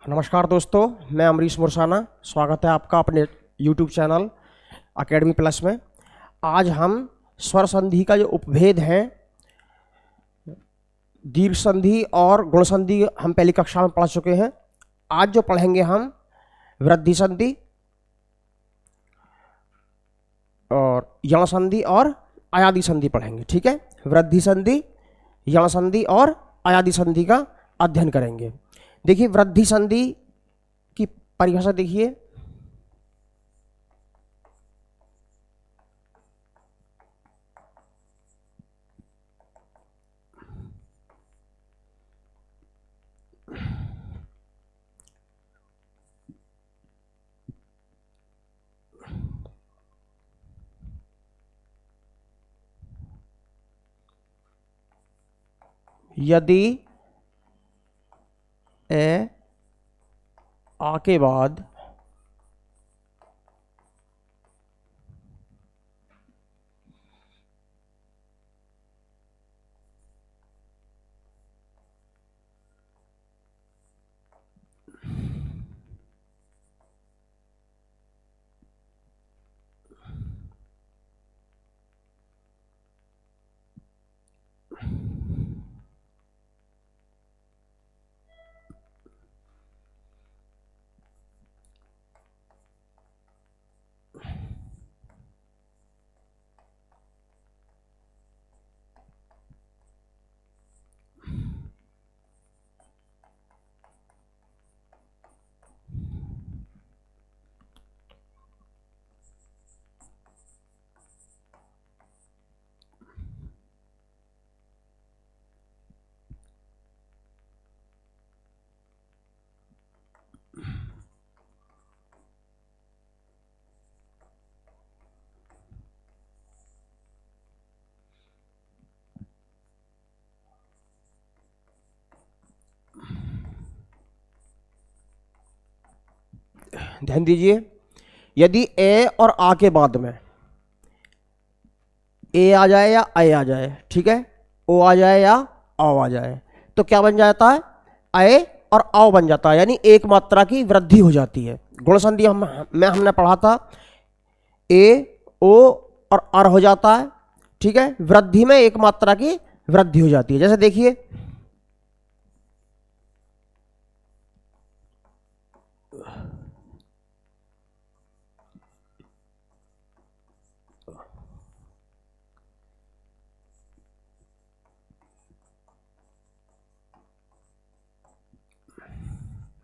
नमस्कार दोस्तों, मैं अमरीश मुरसाना। स्वागत है आपका अपने YouTube चैनल अकेडमी प्लस में। आज हम स्वर संधि का जो उपभेद है, दीर्घ संधि और गुण संधि हम पहली कक्षा में पढ़ चुके हैं। आज जो पढ़ेंगे हम वृद्धि संधि और यण संधि और अयादि संधि पढ़ेंगे। ठीक है, वृद्धि संधि, यण संधि और अयादि संधि का अध्ययन करेंगे। देखिए, वृद्धि संधि की परिभाषा देखिए। यदि ए आ के बाद ध्यान दीजिए, यदि ए और आ के बाद में ए आ जाए या ए आ जाए, ठीक है, ओ आ जाए या औ आ जाए, तो क्या बन जाता है? ए और औ बन जाता है, यानी एक मात्रा की वृद्धि हो जाती है। गुण संधि हमने पढ़ा था, ए ओ और अर हो जाता है। ठीक है, वृद्धि में एक मात्रा की वृद्धि हो जाती है। जैसे देखिए,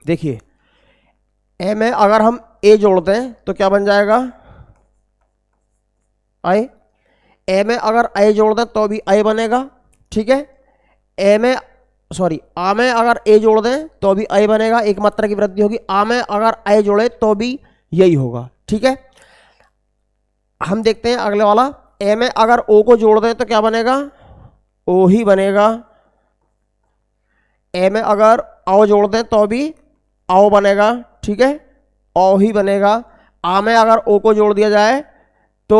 देखिए ए में अगर हम ए जोड़ दें तो क्या बन जाएगा? आई। ए में अगर ए जोड़ दें तो भी ए बनेगा। ठीक है, ए में आ में अगर ए जोड़ दें तो भी ए बनेगा, एक मात्रा की वृद्धि होगी। आ में अगर ए जोड़े तो भी यही होगा। ठीक है, हम देखते हैं अगले वाला। ए में अगर ओ को जोड़ दें तो क्या बनेगा? ओ ही बनेगा। ए में अगर औ जोड़ दें तो भी औ बनेगा। ठीक है, औ ही बनेगा। आ में अगर ओ को जोड़ दिया जाए तो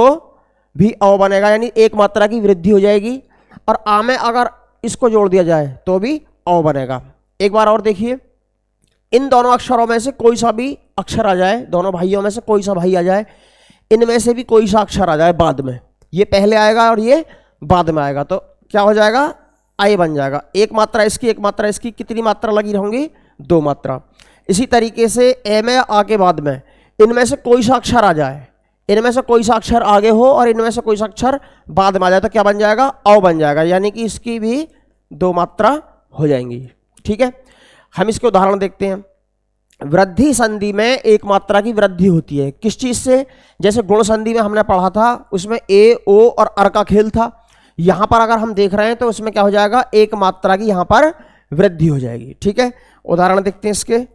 भी औ बनेगा, यानी एक मात्रा की वृद्धि हो जाएगी। और आ में अगर इसको जोड़ दिया जाए तो भी औ बनेगा। एक बार और देखिए, इन दोनों अक्षरों में से कोई सा भी अक्षर आ जाए, दोनों भाइयों में से कोई सा भाई आ जाए, इनमें से भी कोई सा अक्षर आ जाए बाद में, ये पहले आएगा और ये बाद में आएगा, तो क्या हो जाएगा? आई बन जाएगा। एक मात्रा इसकी, एक मात्रा इसकी, कितनी मात्रा लगी होंगी? दो मात्रा। इसी तरीके से ए में आ के बाद में इनमें से कोई सा अक्षर आ जाए, इनमें से कोई सा अक्षर आगे हो और इनमें से कोई सा अक्षर बाद में आ जाए, तो क्या बन जाएगा? औ बन जाएगा, यानी कि इसकी भी दो मात्रा हो जाएंगी। ठीक है, हम इसके उदाहरण देखते हैं। वृद्धि संधि में एक मात्रा की वृद्धि होती है, किस चीज से? जैसे गुण संधि में हमने पढ़ा था, उसमें ए ओ और अर का खेल था। यहां पर अगर हम देख रहे हैं तो उसमें क्या हो जाएगा? एक मात्रा की यहां पर वृद्धि हो जाएगी। ठीक है, उदाहरण देखते हैं इसके।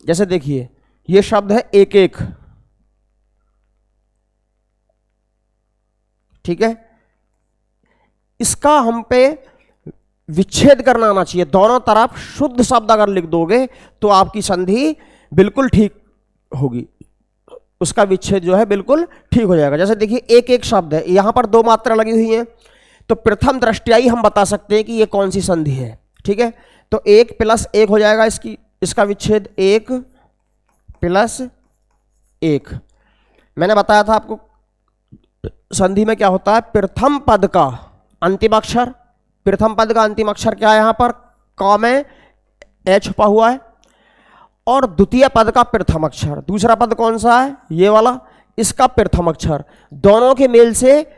जैसे देखिए, ये शब्द है एक एक। ठीक है, इसका हम पे विच्छेद करना आना चाहिए। दोनों तरफ शुद्ध शब्द अगर लिख दोगे तो आपकी संधि बिल्कुल ठीक होगी, उसका विच्छेद जो है बिल्कुल ठीक हो जाएगा। जैसे देखिए, एक एक शब्द है, यहां पर दो मात्रा लगी हुई है, तो प्रथम दृष्टया ही हम बता सकते हैं कि ये कौन सी संधि है। ठीक है, तो 1 + 1 हो जाएगा, इसका विच्छेद 1 + 1। मैंने बताया था आपको संधि में क्या होता है, प्रथम पद का अंतिम अक्षर, प्रथम पद का अंतिम अक्षर क्या है, यहां पर क में ए छुपा हुआ है, और द्वितीय पद का प्रथम अक्षर, दूसरा पद कौन सा है, ये वाला, इसका प्रथम अक्षर, दोनों के मेल से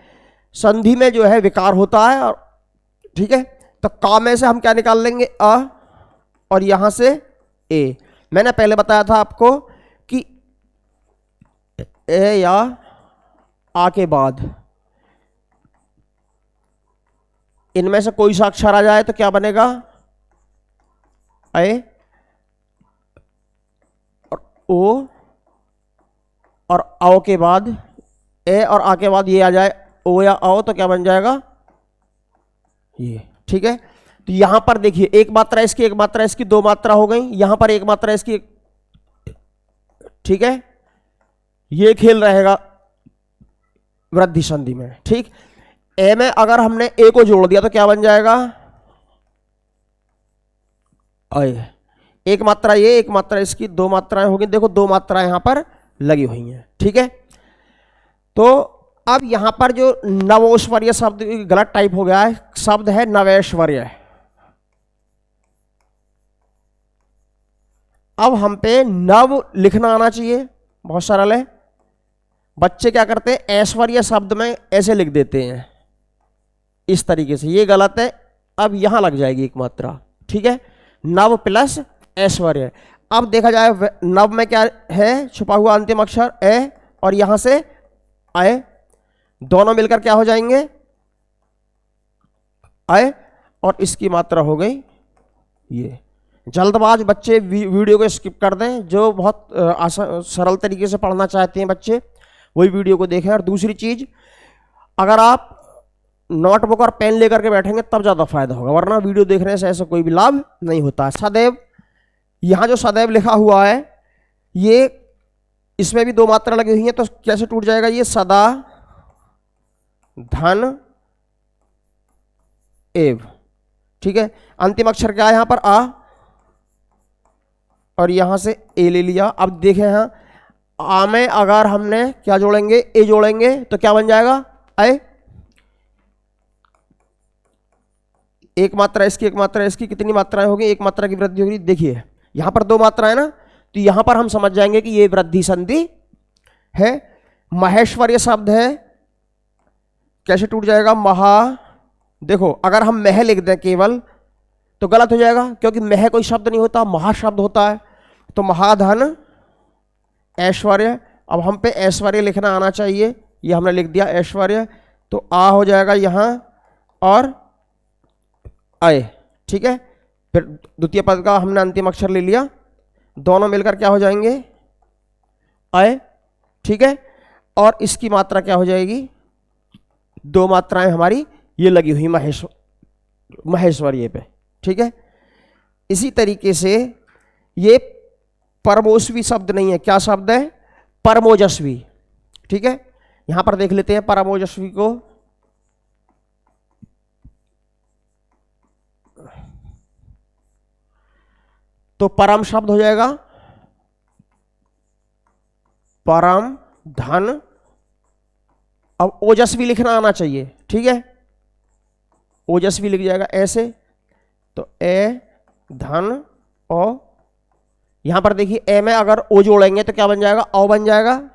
संधि में जो है विकार होता है। और ठीक है, तो क में से हम क्या निकाल लेंगे, अ, और यहां से ए। मैंने पहले बताया था आपको कि ए या आ के बाद इनमें से कोई सा अक्षर आ जाए तो क्या बनेगा, ए और ओ, और आओ के बाद ए और आ के बाद ये आ जाए ओ या आओ, तो क्या बन जाएगा ये। ठीक है, तो यहां पर देखिए एक मात्रा इसकी, एक मात्रा इसकी, 2 मात्रा हो गई, यहां पर एक मात्रा इसकी। ठीक है, ये खेल रहेगा वृद्धि संधि में। ठीक, ए में अगर हमने ए को जोड़ दिया तो क्या बन जाएगा, अय, एक मात्रा ये, एक मात्रा इसकी, 2 मात्राएं होगी। देखो 2 मात्राएं यहां पर लगी हुई हैं। ठीक है, तो अब यहां पर जो नवोश्वर्य शब्द गलत टाइप हो गया है, शब्द है नवैश्वर्य। अब हम पे नव लिखना आना चाहिए, बहुत सरल है। बच्चे क्या करते हैं, ऐश्वर्य शब्द में ऐसे लिख देते हैं इस तरीके से, ये गलत है। अब यहां लग जाएगी एक मात्रा। ठीक है, नव + ऐश्वर्य। अब देखा जाए नव में क्या है छुपा हुआ अंतिम अक्षर ए, और यहां से आए, दोनों मिलकर क्या हो जाएंगे, आए, और इसकी मात्रा हो गई ये। जल्दबाज बच्चे वीडियो को स्किप कर दें, जो बहुत सरल तरीके से पढ़ना चाहते हैं बच्चे वही वीडियो को देखें। और दूसरी चीज, अगर आप नोटबुक और पेन लेकर के बैठेंगे तब ज्यादा फायदा होगा, वरना वीडियो देखने से ऐसा कोई भी लाभ नहीं होता है। सदैव, यहां जो सदैव लिखा हुआ है, ये इसमें भी 2 मात्रा लगी हुई है, तो कैसे टूट जाएगा ये, सदा धन एव। ठीक है, अंतिम अक्षर क्या है यहां पर, आ, और यहां से ए ले लिया। अब देखें यहां आ में अगर हमने क्या जोड़ेंगे, ए जोड़ेंगे, तो क्या बन जाएगा, ए, एक मात्रा इसकी, एक मात्रा इसकी, कितनी मात्राएं होगी, एक मात्रा की वृद्धि होगी। देखिए यहां पर 2 मात्राएं ना, तो यहां पर हम समझ जाएंगे कि ये वृद्धि संधि है। महेश्वर्य शब्द है, कैसे टूट जाएगा, महा। देखो अगर हम मह लिख दें केवल तो गलत हो जाएगा, क्योंकि मह कोई शब्द नहीं होता, महा शब्द होता है। तो महाधन ऐश्वर्य। अब हम पे ऐश्वर्य लिखना आना चाहिए, ये हमने लिख दिया ऐश्वर्य, तो आ हो जाएगा यहां और आए। ठीक है, फिर द्वितीय पद का हमने अंतिम अक्षर ले लिया, दोनों मिलकर क्या हो जाएंगे, आए। ठीक है, और इसकी मात्रा क्या हो जाएगी, 2 मात्राएं हमारी ये लगी हुई महेश्वर्य पे। ठीक है, इसी तरीके से ये परमोस्वी शब्द नहीं है, क्या शब्द है, परमोजस्वी। ठीक है, यहां पर देख लेते हैं परमोजस्वी को। तो परम शब्द हो जाएगा परम धन। अब ओजस्वी लिखना आना चाहिए। ठीक है, ओजस्वी लिख जाएगा ऐसे, तो ए धन ओ। यहां पर देखिए ए में अगर ओ जोड़ेंगे तो क्या बन जाएगा, औ बन जाएगा,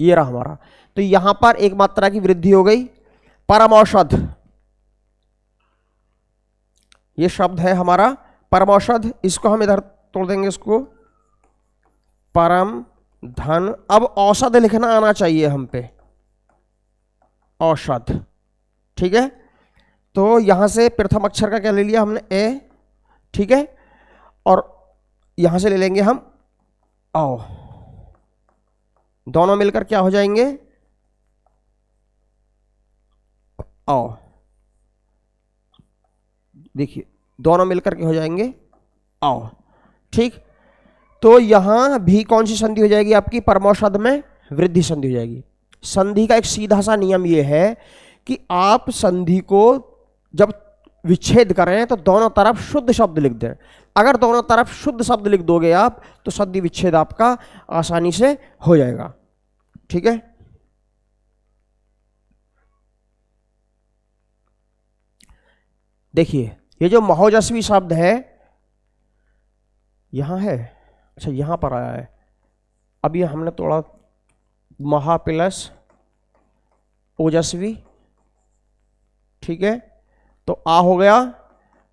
ये रहा हमारा। तो यहां पर एक मात्रा की वृद्धि हो गई। परम औषध, ये शब्द है हमारा परम औषध, इसको हम इधर तोड़ देंगे, इसको परम धन। अब औषध लिखना आना चाहिए हम पे, औषध। ठीक है, तो यहां से प्रथम अक्षर का क्या ले लिया हमने, ए। ठीक है, और यहां से ले लेंगे हम औ, दोनों मिलकर क्या हो जाएंगे, औ। देखिए दोनों मिलकर के हो जाएंगे औ। ठीक, तो यहां भी कौन सी संधि हो जाएगी आपकी, परमौषध में वृद्धि संधि हो जाएगी। संधि का एक सीधा सा नियम ये है कि आप संधि को जब विच्छेद करें तो दोनों तरफ शुद्ध शब्द लिख दें। अगर दोनों तरफ शुद्ध शब्द लिख दोगे आप तो संधि विच्छेद आपका आसानी से हो जाएगा। ठीक है, देखिए ये जो महोजस्वी शब्द है यहां है, अच्छा यहां पर आया है, अब ये हमने थोड़ा महा प्लस ओजस्वी, ठीक है, तो आ हो गया।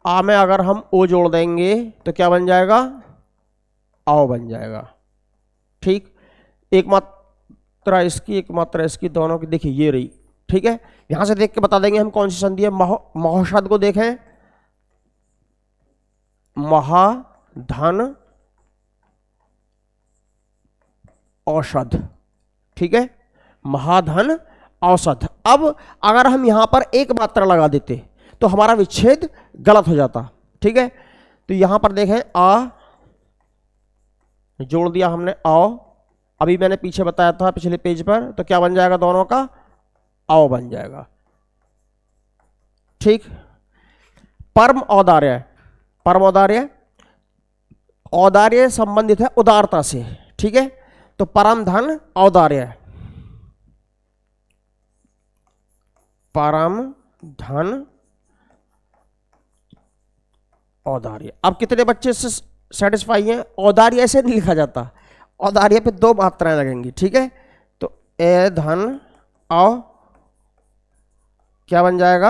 आ में अगर हम ओ जोड़ देंगे तो क्या बन जाएगा, आओ बन जाएगा। ठीक, एक मात्रा इसकी एक मात्रा इसकी, दोनों की देखिए ये रही। ठीक है, यहां से देख के बता देंगे हम कौन सी संधि है। महोषध को देखें, महाधन औषध, ठीक है, महाधन औषध। अब अगर हम यहां पर एक मात्रा लगा देते तो हमारा विच्छेद गलत हो जाता। ठीक है, तो यहां पर देखें आ जोड़ दिया हमने आओ, अभी मैंने पीछे बताया था पिछले पेज पर, तो क्या बन जाएगा दोनों का, आओ बन जाएगा। ठीक, परम औदार्य, परम औदार्य, औदार्य संबंधित है उदारता से। ठीक है, तो परम धन औदार्य, परम धन औदार्य। अब कितने बच्चे से सेटिस्फाई हैं? औदार्य ऐसे नहीं लिखा जाता, औदार्य पे दो मात्राएं लगेंगी। ठीक है, तो ए धन औ क्या बन जाएगा,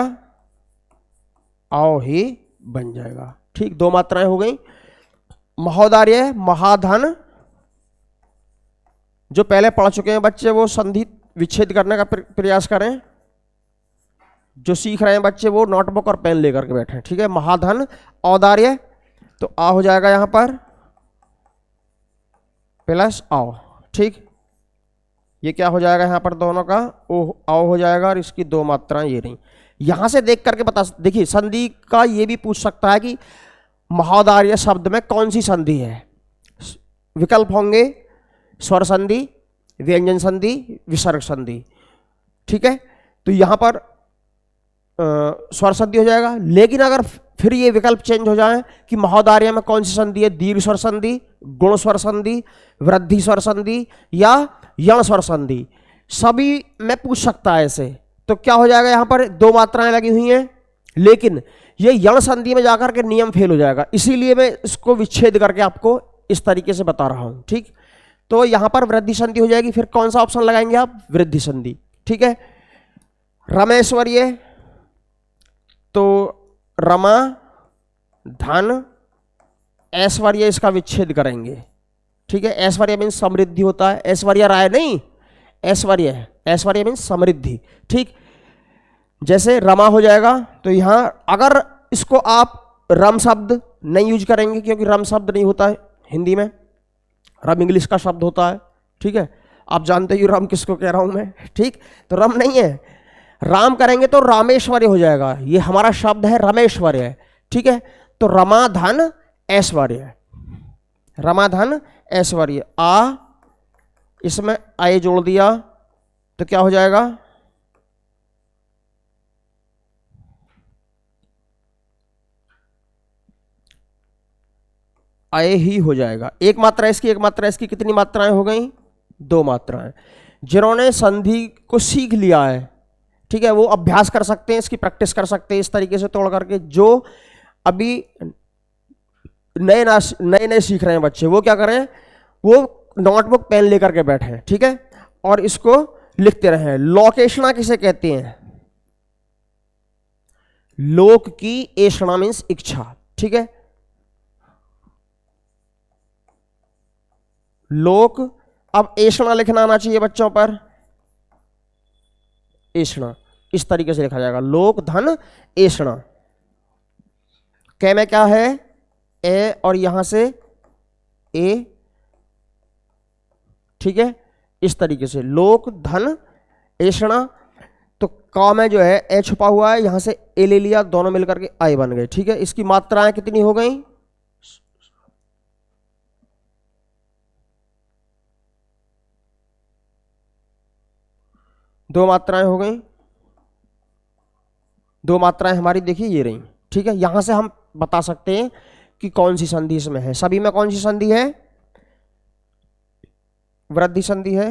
आओ ही बन जाएगा। ठीक, दो मात्राएं हो गई। महोदार्य, महाधन, जो पहले पढ़ चुके हैं बच्चे वो संधि विच्छेद करने का प्रयास करें, जो सीख रहे हैं बच्चे वो नोटबुक और पेन लेकर के बैठे। ठीक है, महाधन औदार्य, तो आ हो जाएगा यहां पर प्लस आओ। ठीक, ये क्या हो जाएगा यहां पर दोनों का ओ आओ हो जाएगा, और इसकी दो मात्राएं ये रही। यहां से देख करके बता, देखिए संधि का ये भी पूछ सकता है कि महोदार्य शब्द में कौन सी संधि है। विकल्प होंगे स्वर संधि, व्यंजन संधि, विसर्ग संधि। ठीक है, तो यहां पर स्वर संधि हो जाएगा। लेकिन अगर फिर ये विकल्प चेंज हो जाए कि महोदार्य में कौन सी संधि है, दीर्घ स्वर संधि, गुण स्वर संधि, वृद्धि स्वर संधि या यण स्वर संधि, सभी में पूछ सकता है ऐसे, तो क्या हो जाएगा, यहां पर दो मात्राएं लगी हुई हैं, लेकिन ये यण संधि में जाकर के नियम फेल हो जाएगा, इसीलिए मैं इसको विच्छेद करके आपको इस तरीके से बता रहा हूं। ठीक, तो यहां पर वृद्धि संधि हो जाएगी। फिर कौन सा ऑप्शन लगाएंगे आप, वृद्धि संधि। ठीक है, रमेश्वर्य, तो रमा धन ऐश्वर्य, इसका विच्छेद करेंगे। ठीक है, ऐश्वर्य मीन्स समृद्धि होता है, ऐश्वर्य राय नहीं, ऐश्वर्य है, ऐश्वर्य मीन्स समृद्धि। ठीक, जैसे रमा हो जाएगा, तो यहां अगर इसको आप रम शब्द नहीं यूज करेंगे, क्योंकि रम शब्द नहीं होता है हिंदी में, रम इंग्लिश का शब्द होता है। ठीक है, आप जानते ही रम किसको कह रहा हूं मैं। ठीक, तो रम नहीं है, राम करेंगे तो रामेश्वर्य हो जाएगा, ये हमारा शब्द है रमेश्वर्य। ठीक है, तो रमाधन ऐश्वर्य, रमाधन ऐश्वर्य, आ इसमें आए जोड़ दिया तो क्या हो जाएगा, आए ही हो जाएगा। एक मात्रा इसकी एक मात्रा इसकी, कितनी मात्राएं हो गई, दो मात्राएं। जिन्होंने संधि को सीख लिया है, ठीक है, वो अभ्यास कर सकते हैं, इसकी प्रैक्टिस कर सकते हैं इस तरीके से तोड़ करके। जो अभी नए नए सीख रहे हैं बच्चे, वो क्या करें, वो नोटबुक पेन लेकर के बैठे, ठीक है, और इसको लिखते रहें। लोकेशना किसे कहते हैं, लोक की एषणा मीन्स इच्छा। ठीक है, लोक, अब एषणा लिखना आना चाहिए बच्चों पर, एषणा इस तरीके से लिखा जाएगा, लोक धन एषणा। कै में क्या है, ए और यहां से ए, ठीक है, इस तरीके से लोक धन एषणा। तो का में जो है ए छुपा हुआ है, यहां से ए ले लिया, दोनों मिलकर के आई बन गए। ठीक है, इसकी मात्राएं कितनी हो गई, दो मात्राएं हो गई, दो मात्राएं हमारी देखिए ये रही, ठीक है। यहां से हम बता सकते हैं कि कौन सी संधि इसमें है। सभी में कौन सी संधि है? वृद्धि संधि है।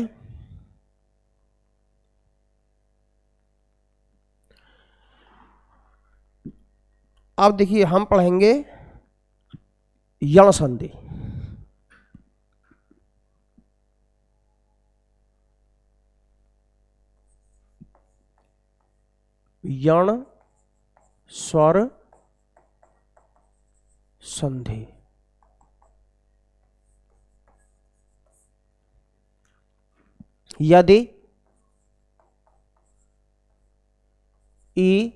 अब देखिए हम पढ़ेंगे यण संधि। यण स्वर संधि। यदि ई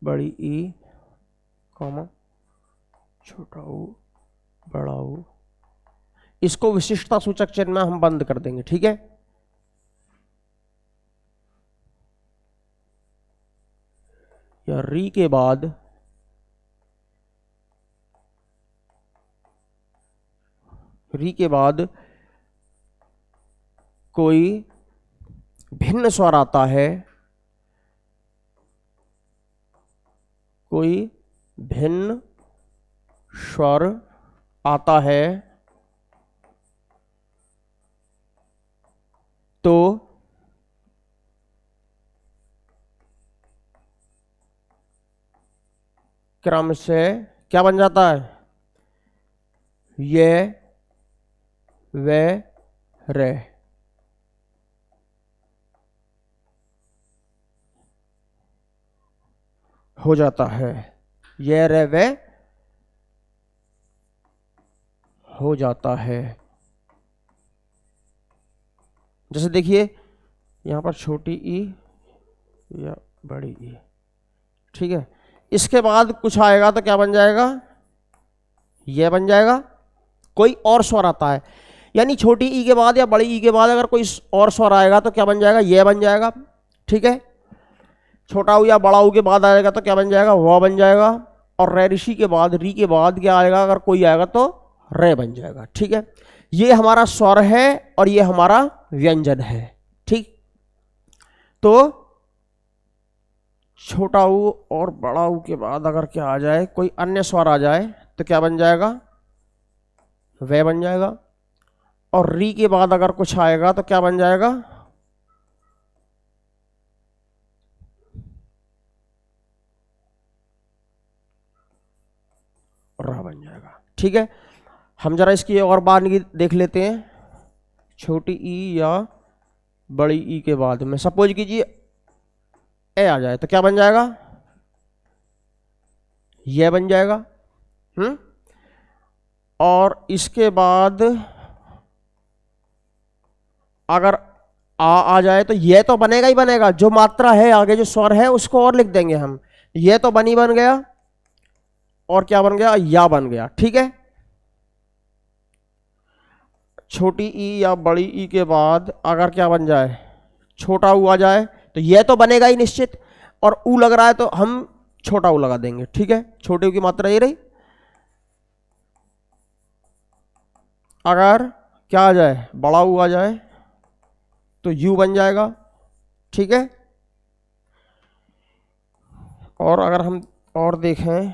बड़ी ई कॉमा छोटा ऊ बड़ा ऊ, इसको विशिष्टता सूचक चिन्ह में हम बंद कर देंगे, ठीक है। या री के बाद कोई भिन्न स्वर आता है, कोई भिन्न स्वर आता है तो क्रम से क्या बन जाता है? ये वे रे हो जाता है। ये रे वे हो जाता है। जैसे देखिए यहां पर छोटी ई या बड़ी ई, ठीक है। इसके बाद कुछ आएगा तो क्या बन जाएगा? यह बन जाएगा। कोई और स्वर आता है, यानी छोटी ई के बाद या बड़ी ई के बाद अगर कोई और स्वर आएगा तो क्या बन जाएगा? यह बन जाएगा, ठीक है। छोटा ऊ या बड़ा ऊ के बाद आएगा तो क्या बन जाएगा? वह बन जाएगा। और रे ऋषि के बाद री के बाद क्या आएगा? अगर कोई आएगा तो रे बन जाएगा, ठीक है। ये हमारा स्वर है और ये हमारा व्यंजन है, ठीक। तो छोटा ऊ और बड़ा ऊ के बाद अगर क्या आ जाए, कोई अन्य स्वर आ जाए तो क्या बन जाएगा? वे बन जाएगा। और री के बाद अगर कुछ आएगा तो क्या बन जाएगा? रा बन जाएगा, ठीक है। हम जरा इसकी और बार देख लेते हैं। छोटी ई या बड़ी ई के बाद में सपोज कीजिए ए आ जाए तो क्या बन जाएगा? यह बन जाएगा। और इसके बाद अगर आ जाए तो यह तो बनेगा ही बनेगा। जो मात्रा है आगे जो स्वर है उसको और लिख देंगे हम। यह तो बनी बन गया और क्या बन गया? या बन गया, ठीक है। छोटी ई या बड़ी ई के बाद अगर क्या बन जाए? छोटा ऊ आ जाए तो यह तो बनेगा ही निश्चित, और ऊ लग रहा है तो हम छोटा ऊ लगा देंगे, ठीक है। छोटे ऊ की मात्रा ये रही। अगर क्या आ जाए? बड़ा ऊ आ जाए तो यू बन जाएगा, ठीक है। और अगर हम और देखें,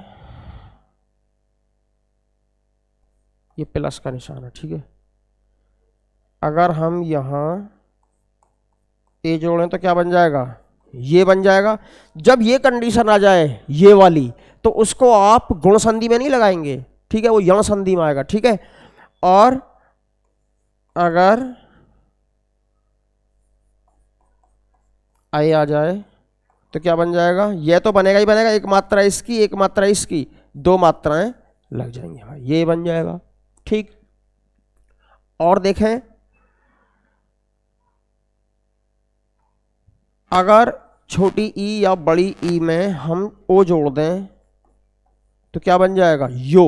ये प्लस का निशान है, ठीक है। अगर हम यहां ए जोड़ें तो क्या बन जाएगा? ये बन जाएगा। जब ये कंडीशन आ जाए ये वाली, तो उसको आप गुण संधि में नहीं लगाएंगे, ठीक है, वो यण संधि में आएगा, ठीक है। और अगर आई आ जाए तो क्या बन जाएगा? ये तो बनेगा ही बनेगा। एक मात्रा इसकी एक मात्रा इसकी, दो मात्राएं लग जाएंगी, हाँ ये बन जाएगा, ठीक। और देखें, अगर छोटी ई या बड़ी ई में हम ओ जोड़ दें तो क्या बन जाएगा? यो,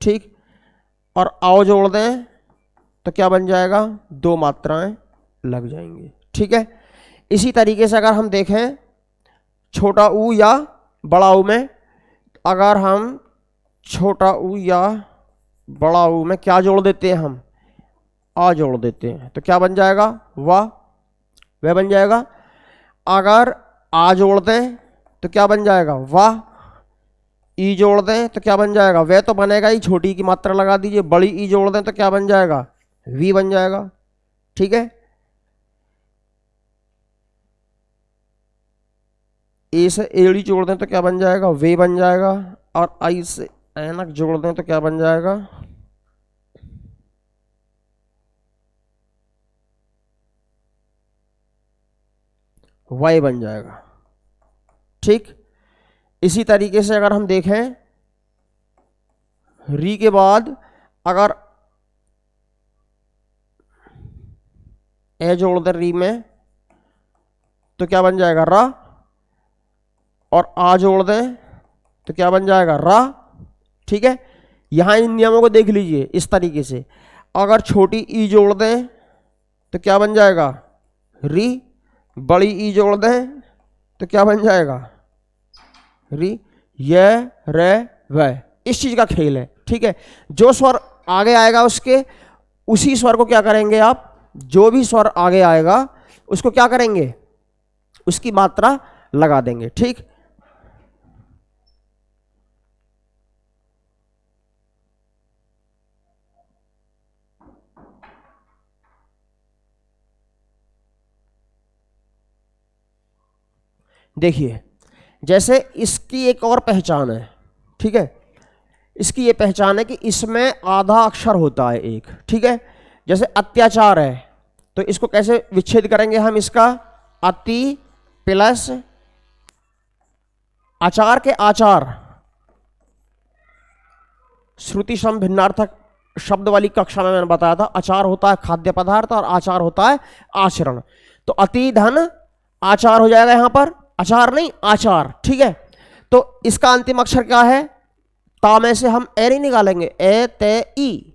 ठीक। और आओ जोड़ दें तो क्या बन जाएगा? दो मात्राएं लग जाएंगी, ठीक है। इसी तरीके से अगर हम देखें छोटा ऊ या बड़ा ऊ में, अगर हम छोटा ऊ या बड़ा ऊ में क्या जोड़ देते हैं? हम आ जोड़ देते हैं तो क्या बन जाएगा, वाह, वह बन जाएगा। अगर आ जोड़ दें तो क्या बन जाएगा, वाह। ई जोड़ दें तो क्या बन जाएगा, वह तो बनेगा ही, छोटी की मात्रा लगा दीजिए। बड़ी ई जोड़ दें तो क्या बन जाएगा, वी बन जाएगा। ठीक है, ए से एड़ी जोड़ दें तो क्या बन जाएगा, वे बन जाएगा। और आई से ऐनक जोड़ दें तो क्या बन जाएगा, वाई बन जाएगा। ठीक, इसी तरीके से अगर हम देखें री के बाद अगर ए जोड़ दें री में तो क्या बन जाएगा, रा। और आ जोड़ दें तो क्या बन जाएगा, रा। ठीक है, यहां इन नियमों को देख लीजिए इस तरीके से। अगर छोटी ई जोड़ दें तो क्या बन जाएगा, री। बड़ी ई जोड़ दें तो क्या बन जाएगा, री। यह रे वह, इस चीज का खेल है। ठीक है, जो स्वर आगे आएगा उसके उसी स्वर को क्या करेंगे आप, जो भी स्वर आगे आएगा उसको क्या करेंगे, उसकी मात्रा लगा देंगे। ठीक, देखिए जैसे इसकी एक और पहचान है। ठीक है, इसकी ये पहचान है कि इसमें आधा अक्षर होता है एक। ठीक है, जैसे अत्याचार है तो इसको कैसे विच्छेद करेंगे हम, इसका अति प्लस आचार के आचार, श्रुति सम भिन्नार्थक शब्द वाली कक्षा में मैंने बताया था, आचार होता है खाद्य पदार्थ और आचार होता है आचरण। तो अति धन आचार हो जाएगा यहां पर, आचार नहीं आचार। ठीक है, तो इसका अंतिम अक्षर क्या है, ता में से हम ए नहीं निकालेंगे, ए ते ई,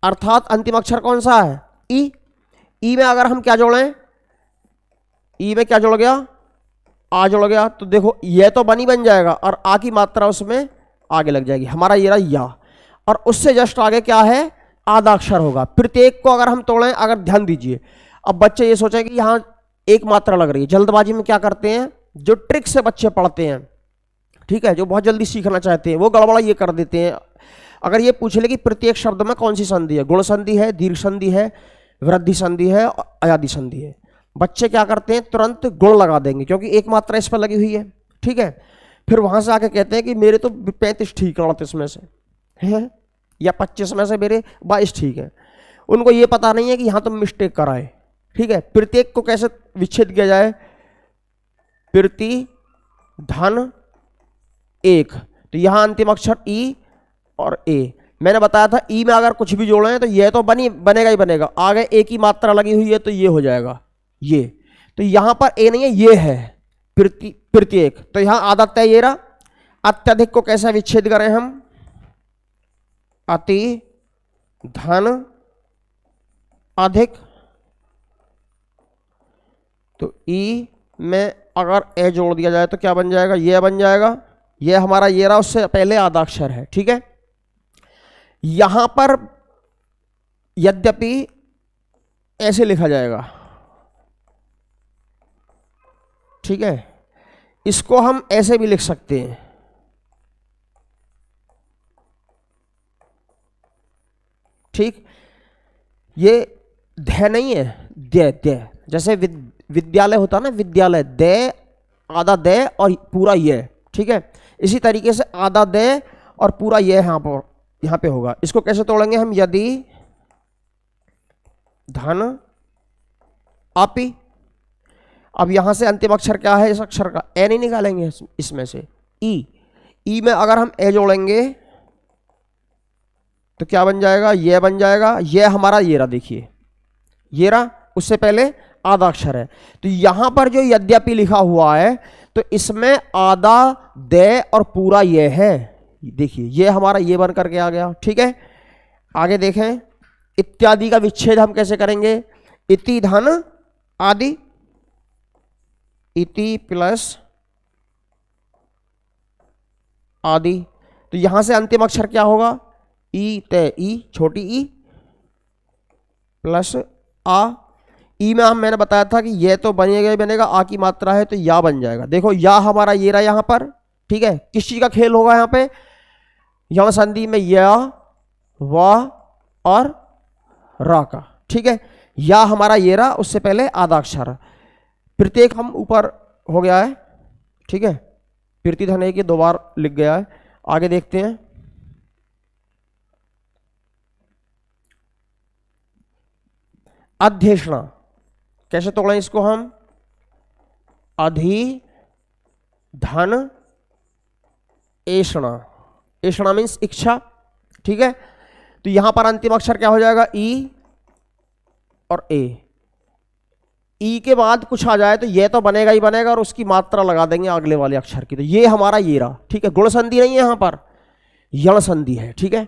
अर्थात अंतिम अक्षर कौन सा है, ई। ई में अगर हम क्या जोड़ें, ई में क्या जुड़ गया, आ जुड़ गया। तो देखो ये तो बनी बन जाएगा और आ की मात्रा उसमें आगे लग जाएगी, हमारा ये रहा या। और उससे जस्ट आगे क्या है, आधा अक्षर होगा। प्रत्येक को अगर हम तोड़ें, अगर ध्यान दीजिए, अब बच्चे ये सोचें कि यहाँ एक मात्रा लग रही है। जल्दबाजी में क्या करते हैं, जो ट्रिक से बच्चे पढ़ते हैं, ठीक है, जो बहुत जल्दी सीखना चाहते हैं, वो गड़बड़ा ये कर देते हैं। अगर ये पूछ ले कि प्रत्येक शब्द में कौन सी संधि है, गुण संधि है, दीर्घ संधि है, वृद्धि संधि है, अयादि संधि है, बच्चे क्या करते हैं, तुरंत गुण लगा देंगे क्योंकि एक मात्रा इस पर लगी हुई है। ठीक है, फिर वहां से आके कहते हैं कि मेरे तो 35 ठीक है, 38 में से है, या 25 में से मेरे 22 ठीक है। उनको ये पता नहीं है कि यहाँ तुम मिस्टेक कराए। ठीक है, प्रत्येक को कैसे विच्छेद किया जाए, प्रति धन एक, तो यहां अंतिम अक्षर ई और ए। मैंने बताया था ई में अगर कुछ भी जोड़े तो यह तो बनेगा ही बनेगा, आगे ए की मात्रा लगी हुई है तो ये हो जाएगा ये। तो यहां पर ए नहीं है, ये है प्रत्येक। तो यहां आदत है ये रहा। अत्यधिक को कैसे विच्छेद करें हम, अति धन अधिक। तो ई में अगर ए जोड़ दिया जाए तो क्या बन जाएगा, ये बन जाएगा। ये हमारा ये रहा, उससे पहले आधा अक्षर है। ठीक है, यहां पर यद्यपि ऐसे लिखा जाएगा, ठीक है, इसको हम ऐसे भी लिख सकते हैं, ठीक। ये ध नहीं है, दे। जैसे विद्यालय होता ना, विद्यालय, दे आधा दे और पूरा ये। ठीक है, इसी तरीके से आधा दे और पूरा ये यहां पे होगा। इसको कैसे तोड़ेंगे हम, यदि धन आपी। अब यहां से अंतिम अक्षर क्या है, इस अक्षर का ए नहीं निकालेंगे इसमें से, ई में अगर हम ए जोड़ेंगे तो क्या बन जाएगा, ये बन जाएगा। ये हमारा ये रहा, देखिए ये रहा, उससे पहले आधा अक्षर है। तो यहां पर जो यद्यपि लिखा हुआ है तो इसमें आधा दे और पूरा ये है। देखिए ये हमारा ये बन करके आ गया। ठीक है, आगे देखें, इत्यादि का विच्छेद हम कैसे करेंगे, इति धन आदि, इति प्लस आदि। तो यहां से अंतिम अक्षर क्या होगा, ई ते ई, छोटी ई प्लस आ। ई में मैंने बताया था कि ये तो बनेगा ही बनेगा, आ की मात्रा है तो या बन जाएगा। देखो या हमारा ये रहा यहाँ पर, ठीक है। किस चीज का खेल होगा यहाँ पे, यम संधि में या, वा और रा का, ठीक है। या हमारा ये रहा, उससे पहले आधा अक्षर, प्रत्येक हम ऊपर हो गया है, ठीक है। प्रतिधन है कि 2 बार लिख गया है। आगे देखते हैं, अध्येषणा कैसे तोड़ें इसको हम, अधि धन एषणा, एषणा मीन्स इच्छा, ठीक है। तो यहां पर अंतिम अक्षर क्या हो जाएगा, ई और ए। ई के बाद कुछ आ जाए तो ये तो बनेगा ही बनेगा और उसकी मात्रा लगा देंगे अगले वाले अक्षर की। तो ये हमारा ये रहा, ठीक है। गुण संधि नहीं है यहां पर, यण संधि है, ठीक है।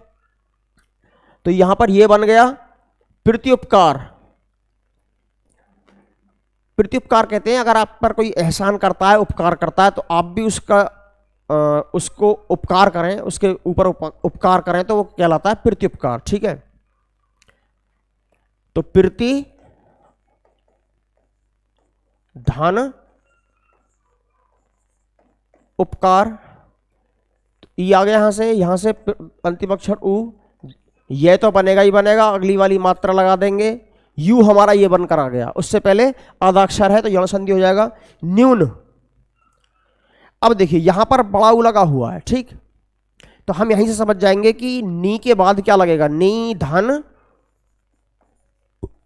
तो यहां पर ये बन गया प्रत्युपकार। प्रत्युपकार कहते हैं अगर आप पर कोई एहसान करता है, उपकार करता है, तो आप भी उसको उपकार करें, उसके ऊपर उपकार करें, तो वो कहलाता है प्रत्युपकार, ठीक है। तो प्रति धन उपकार, ई आ गया यहां से अंतिम अक्षर उ, ये तो बनेगा ही बनेगा, अगली वाली मात्रा लगा देंगे। यू हमारा ये बनकर आ गया, उससे पहले आधा अक्षर है तो यण संधि हो जाएगा न्यून। अब देखिए यहां पर बड़ा उ लगा हुआ है, ठीक। तो हम यहीं से समझ जाएंगे कि नी के बाद क्या लगेगा, नी धन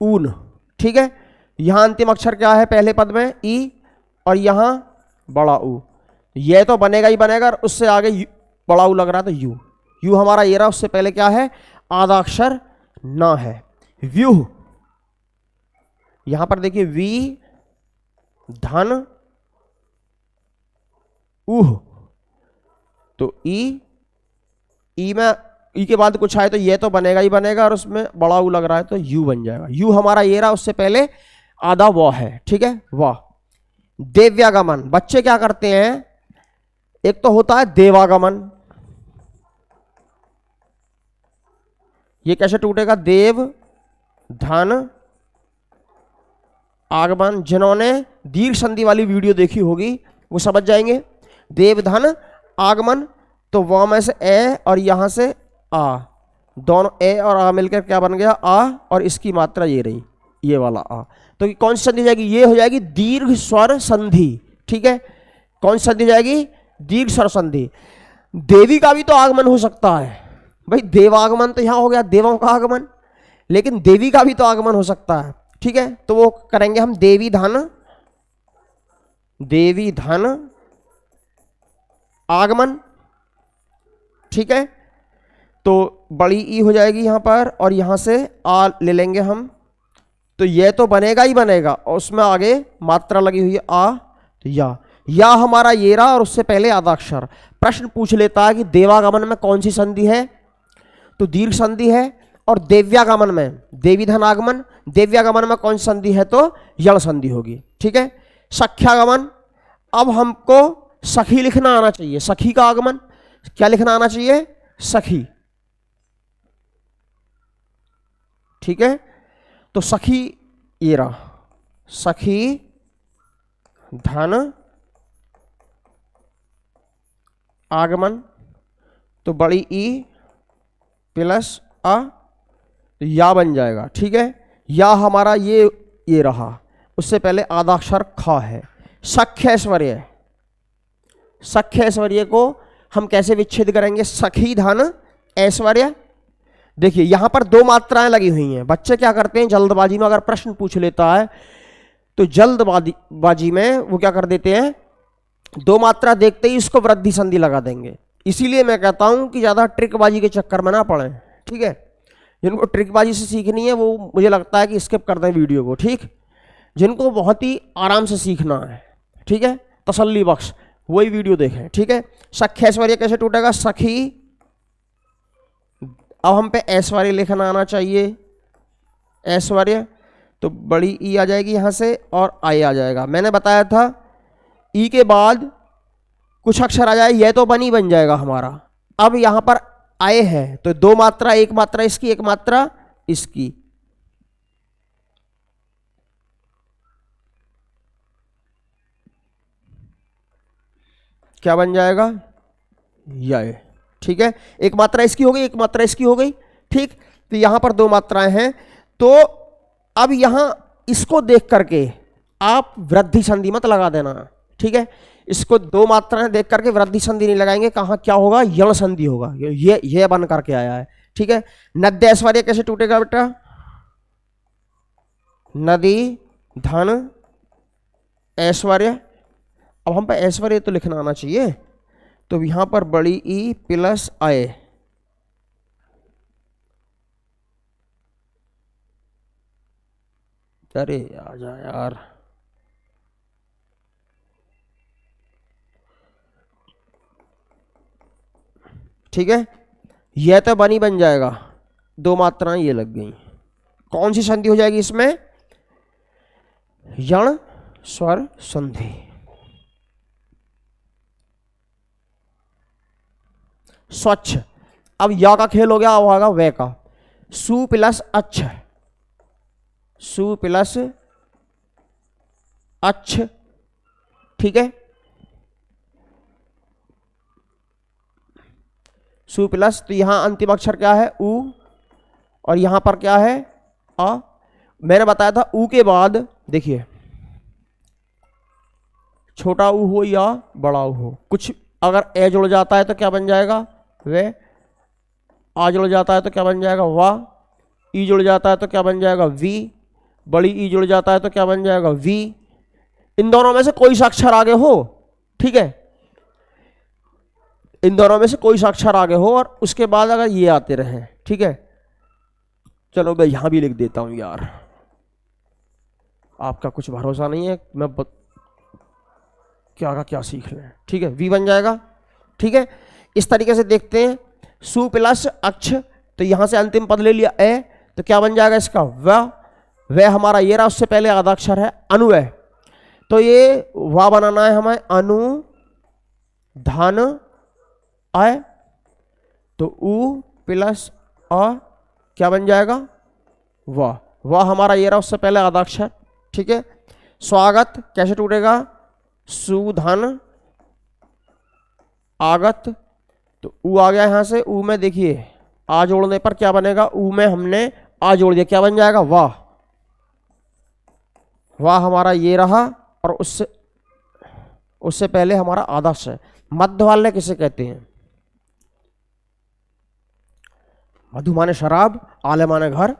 ऊन, ठीक है। यहां अंतिम अक्षर क्या है पहले पद में, ई, और यहां बड़ा उ, ये तो बनेगा ही बनेगा, और उससे आगे बड़ा उ लग रहा है तो यू। यू हमारा ये रहा, उससे पहले क्या है, आधा अक्षर ना है। व्यूह, यहां पर देखिए वी धन उह, तो ई में ई के बाद कुछ आए तो ये तो बनेगा ही बनेगा, और उसमें बड़ा उ लग रहा है तो यू बन जाएगा। यू हमारा ये रहा, उससे पहले आधा व है, ठीक है, वाह। देव्यागमन, बच्चे क्या करते हैं, एक तो होता है देवागमन, ये कैसे टूटेगा, देव धन आगमन। जिन्होंने दीर्घ संधि वाली वीडियो देखी होगी वो समझ जाएंगे। देव धन आगमन, तो वह में से ए और यहां से आ, दोनों ए और आ मिलकर क्या बन गया, आ, और इसकी मात्रा ये रही, ये वाला आ। तो कौन सी संधि जाएगी, ये हो जाएगी दीर्घ स्वर संधि, ठीक है। कौन सी संधि जाएगी, दीर्घ स्वर संधि। देवी का भी तो आगमन हो सकता है भाई, देवागमन तो यहां हो गया देवों का आगमन, लेकिन देवी का भी तो आगमन हो सकता है, ठीक है। तो वो करेंगे हम देवी धन आगमन, ठीक है। तो बड़ी ई हो जाएगी यहां पर, और यहां से आ ले लेंगे हम, तो ये तो बनेगा ही बनेगा, और उसमें आगे मात्रा लगी हुई है आ, तो या हमारा ये रहा, और उससे पहले आधा अक्षर। प्रश्न पूछ लेता है कि देवागमन में कौन सी संधि है, तो दीर्घ संधि है, और देव्यागमन में, देवी धन आगमन, देव्यागमन में कौन सी संधि है, तो यण संधि होगी, ठीक है। सख्यागमन, अब हमको सखी लिखना आना चाहिए, सखी का आगमन क्या लिखना आना चाहिए, सखी, ठीक है। तो सखी ये रहा, सखी धन आगमन, तो बड़ी ई प्लस आ, या बन जाएगा, ठीक है। या हमारा ये रहा, उससे पहले आधा अक्षर ख है। सख्यैश्वर्य, सख्यैश्वर्य को हम कैसे विच्छेद करेंगे, सखी धन ऐश्वर्य। देखिए यहां पर 2 मात्राएं लगी हुई हैं, बच्चे क्या करते हैं जल्दबाजी में, अगर प्रश्न पूछ लेता है तो जल्दबाजी में वो क्या कर देते हैं, 2 मात्रा देखते ही इसको वृद्धि संधि लगा देंगे। इसीलिए मैं कहता हूं कि ज्यादा ट्रिकबाजी के चक्कर में ना पड़े, ठीक है। जिनको ट्रिकबाजी से सीखनी है वो मुझे लगता है कि स्किप कर दें वीडियो को, ठीक। जिनको बहुत ही आराम से सीखना है, ठीक है, तसल्ली बख्श, वही वीडियो देखें, ठीक है। सख्यैश्वर्य कैसे टूटेगा, सखी, अब हम पे ऐश्वर्य लिखना आना चाहिए, ऐश्वर्य, तो बड़ी ई आ जाएगी यहां से, और आई आ जाएगा। मैंने बताया था ई के बाद कुछ अक्षर आ जाए यह तो बन जाएगा हमारा। अब यहां पर आए है तो 2 मात्रा, एक मात्रा इसकी, एक मात्रा इसकी, क्या बन जाएगा, य। ठीक है, एक मात्रा इसकी हो गई, एक मात्रा इसकी हो गई। ठीक, तो यहां पर दो मात्राएं हैं। तो अब यहां इसको देख करके आप वृद्धि संधि मत लगा देना। ठीक है, इसको दो मात्राएं देख करके वृद्धि संधि नहीं लगाएंगे, कहां क्या होगा, यण संधि होगा। ये बन करके आया है। ठीक है, नद्य ऐश्वर्य कैसे टूटेगा बेटा, नदी धन ऐश्वर्य। अब हम पे ऐश्वर्य तो लिखना आना चाहिए, तो यहां पर बड़ी ई प्लस आय। अरे आ जा यार, ठीक है, यह तो बन जाएगा, दो मात्राएं ये लग गई। कौन सी संधि हो जाएगी इसमें, यण स्वर संधि। स्वच्छ। अब या का खेल हो गया, अब होगा वे का, सु प्लस अच्छ, सु प्लस अच्छ। ठीक है, सु प्लस, तो यहां अंतिम अक्षर क्या है, उ, और यहां पर क्या है, अ। मैंने बताया था उ के बाद देखिए छोटा उ हो या बड़ा उ हो, कुछ अगर ए जुड़ जाता है तो क्या बन जाएगा, वे। आ जुड़ जाता है तो क्या बन जाएगा, वाह। ई जुड़ जाता है तो क्या बन जाएगा, वी। बड़ी ई जुड़ जाता है तो क्या बन जाएगा, वी। इन दोनों में से कोई सा अक्षर आगे हो, ठीक है, इन दोनों में से कोई सा अक्षर आगे हो और उसके बाद अगर ये आते रहे। ठीक है, चलो मैं यहां भी लिख देता हूं यार, आपका कुछ भरोसा नहीं है, मैं क्या का क्या सीख लें। ठीक है, वी बन जाएगा। ठीक है, इस तरीके से देखते हैं, सु प्लस अक्ष, तो यहां से अंतिम पद ले लिया ए, तो क्या बन जाएगा इसका, वह हमारा ये रहा, उससे पहले आधा अक्षर है अनुव्यय, तो ये वाह बनाना है हमें, अनु धन अय, तो उ प्लस अ क्या बन जाएगा, वाह। वाह हमारा ये रहा, उससे पहले आधा अक्षर। ठीक है, स्वागत कैसे टूटेगा, सुधन आगत, तो उ आ गया यहां से, उ में देखिए आ जोड़ने पर क्या बनेगा, उ में हमने आ जोड़ दिया, क्या बन जाएगा, वाह। वाह हमारा ये रहा, और उससे पहले हमारा आदर्श है। मध्य वाले किसे कहते हैं, मधु माने शराब, आले माने घर।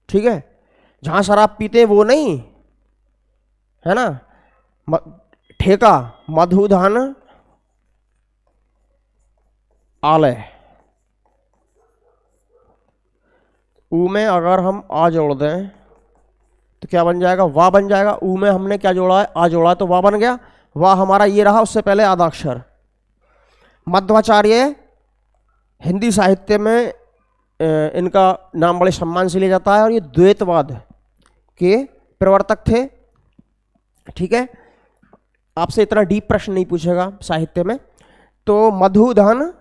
ठीक है, जहां शराब पीते हैं वो नहीं है ना, ठेका मधुधन आलय। ऊ में अगर हम आ जोड़ दें तो क्या बन जाएगा, वाह बन जाएगा। ऊ में हमने क्या जोड़ा है, आ जोड़ा है, तो वाह बन गया। वाह हमारा ये रहा, उससे पहले आधा अक्षर। मध्वाचार्य हिंदी साहित्य में इनका नाम बड़े सम्मान से लिया जाता है, और ये द्वैतवाद के प्रवर्तक थे। ठीक है, आपसे इतना डीप प्रश्न नहीं पूछेगा साहित्य में। तो मधुधन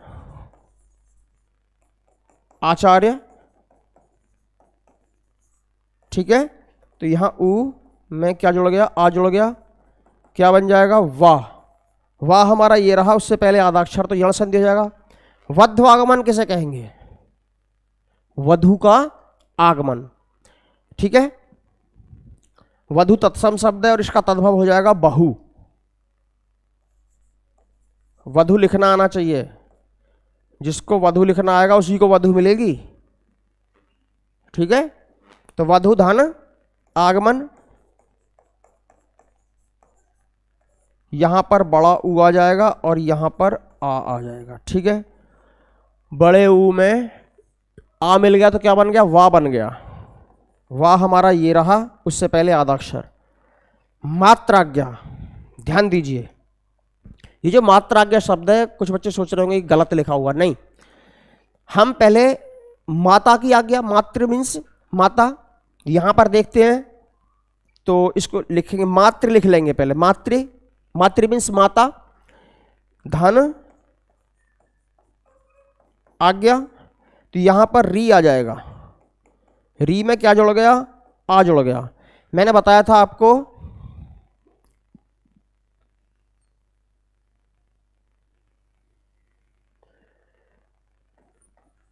आचार्य, ठीक है, तो यहां उ में क्या जुड़ गया, आ जुड़ गया, क्या बन जाएगा, वाह। वाह हमारा ये रहा, उससे पहले आधा अक्षर, तो यण संधि हो जाएगा। वधु आगमन किसे कहेंगे, वधु का आगमन। ठीक है, वधु तत्सम शब्द है और इसका तद्भव हो जाएगा बहु। वधु लिखना आना चाहिए, जिसको वधु लिखना आएगा उसी को वधु मिलेगी। ठीक है, तो वधु धन आगमन, यहां पर बड़ा उ आ जाएगा और यहां पर आ जाएगा। ठीक है, बड़े उ में आ मिल गया तो क्या बन गया, वाह बन गया। वाह हमारा ये रहा, उससे पहले आधा अक्षर। मात्राज्ञा, ध्यान दीजिए, ये जो मात्राज्ञा शब्द है, कुछ बच्चे सोच रहे होंगे गलत लिखा हुआ, नहीं। हम पहले माता की आज्ञा, मातृ मीन्स माता, यहां पर देखते हैं तो इसको लिखेंगे, मातृ लिख लेंगे पहले, मातृ, मातृ मीन्स माता, धन आज्ञा, तो यहां पर री आ जाएगा। री में क्या जुड़ गया, आ जुड़ गया। मैंने बताया था आपको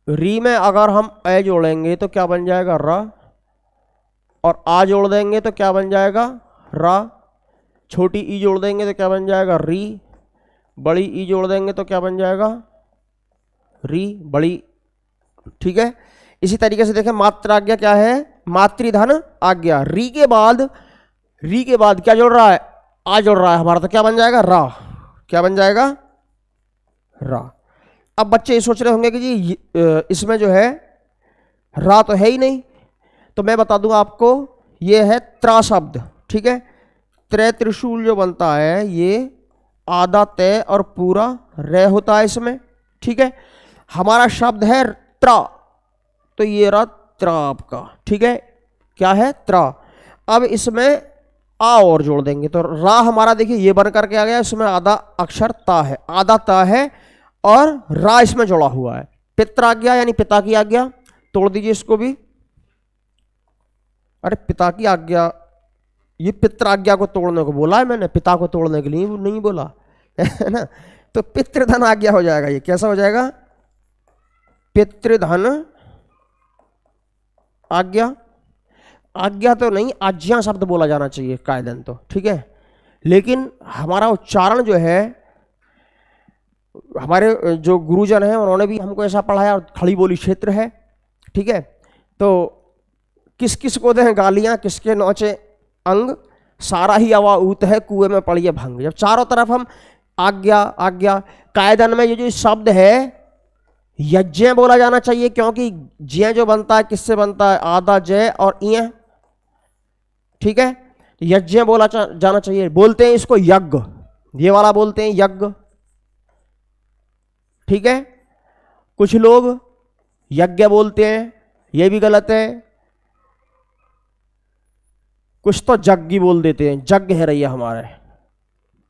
री में अगर हम ए जोड़ेंगे तो क्या बन जाएगा र, और आ जोड़ देंगे तो क्या बन जाएगा रा, छोटी ई जोड़ देंगे तो क्या बन जाएगा री, बड़ी ई जोड़ देंगे तो क्या बन जाएगा री बड़ी। ठीक है, इसी तरीके से देखें मात्र आज्ञा क्या है, मातृधन आज्ञा। री के बाद क्या जोड़ रहा है, आ जोड़ रहा है हमारा, तो क्या बन जाएगा रा, क्या बन जाएगा रा। अब बच्चे ये सोच रहे होंगे कि जी इसमें जो है रा तो है ही नहीं, तो मैं बता दूंगा आपको, ये है त्रा शब्द। ठीक है, त्रय त्रिशूल जो बनता है ये आधा तय और पूरा रे होता है इसमें। ठीक है, हमारा शब्द है त्रा, तो ये रहा त्रा आपका। ठीक है, क्या है त्रा। अब इसमें आ और जोड़ देंगे तो रा हमारा देखिए ये बन करके आ गया, इसमें आधा अक्षर ता है, आधा ता है और रा इसमें जोड़ा हुआ है। पित्र आज्ञा यानी पिता की आज्ञा, तोड़ दीजिए इसको भी। अरे पिता की आज्ञा, ये पित्र आज्ञा को तोड़ने को बोला है मैंने, पिता को तोड़ने के लिए नहीं बोला है ना। तो पितृधन आज्ञा हो जाएगा, ये कैसा हो जाएगा पितृधन आज्ञा। आज्ञा तो नहीं, आज्ञा शब्द बोला जाना चाहिए कायदन तो। ठीक है, लेकिन हमारा उच्चारण जो है, हमारे जो गुरुजन हैं उन्होंने भी हमको ऐसा पढ़ाया, और खड़ी बोली क्षेत्र है। ठीक है, तो किस किस को दें गालियां, किसके नौचे अंग, सारा ही अवा ऊत है कुएं में पड़िए भंग। जब चारों तरफ हम आज्ञा आज्ञा, कायदन में ये जो शब्द है यज्ञ बोला जाना चाहिए, क्योंकि जय जो बनता है किससे बनता है, आधा जय और इय। ठीक है, यज्ञ बोला जाना चाहिए, बोलते हैं इसको यज्ञ, ये वाला बोलते हैं यज्ञ। ठीक है, कुछ लोग यज्ञ बोलते हैं, ये भी गलत है। कुछ तो जग्गी बोल देते हैं, जग है रही है हमारे,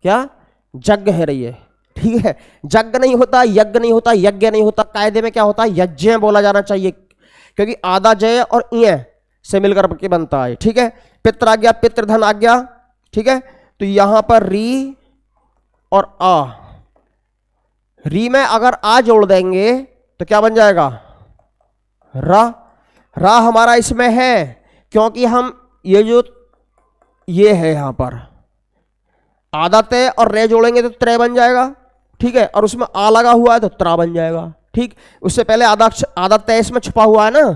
क्या जग है रही है। ठीक है, जग नहीं होता, यज्ञ नहीं होता, यज्ञ नहीं होता, कायदे में क्या होता है यज्ञ बोला जाना चाहिए, क्योंकि आधा जय और इय से मिलकर के बनता है। ठीक है, पित्र आज्ञा, पितृधन आज्ञा। ठीक है, तो यहां पर री और आ, री में अगर आ जोड़ देंगे तो क्या बन जाएगा रा। रा हमारा इसमें है क्योंकि हम ये है यहां पर आधा तय और रे जोड़ेंगे तो त्रय बन जाएगा। ठीक है, और उसमें आ लगा हुआ है तो त्रा बन जाएगा। ठीक, उससे पहले आधा तय इसमें छुपा हुआ है ना।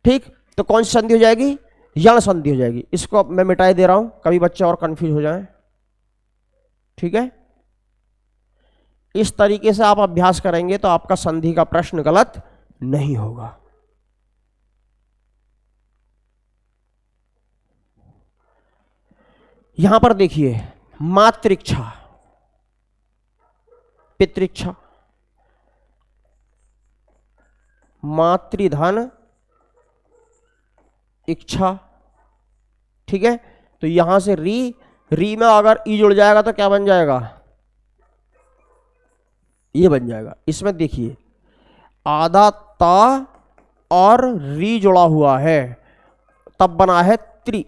ठीक, तो कौन सी संधि हो जाएगी, यण संधि हो जाएगी। इसको मैं मिटाई दे रहा हूं, कभी बच्चे और कंफ्यूज हो जाएं। ठीक है, इस तरीके से आप अभ्यास करेंगे तो आपका संधि का प्रश्न गलत नहीं होगा। यहां पर देखिए मातृक्षा, पितृक्षा, मातृधन इच्छा। ठीक है, तो यहां से री में अगर ई जुड़ जाएगा तो क्या बन जाएगा, ये बन जाएगा। इसमें देखिए आधा ता और री जुड़ा हुआ है, तब बना है त्रि।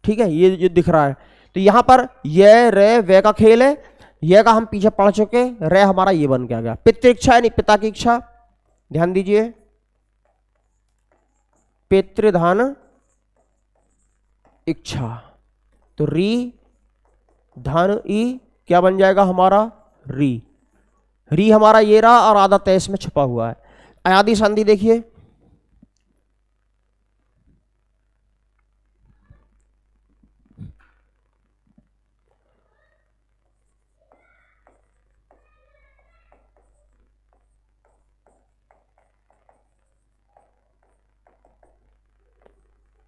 ठीक है, ये दिख रहा है। तो यहां पर ये रे वे का खेल है, ये का हम पीछे पढ़ चुके, रे हमारा ये बन के आ गया। पितृइच्छा यानी पिता की इच्छा, ध्यान दीजिए, पितृधन इच्छा। तो री धन ई क्या बन जाएगा हमारा री हमारा ये रहा, और आधा तेईस में छुपा हुआ है। अयादि संधि देखिए,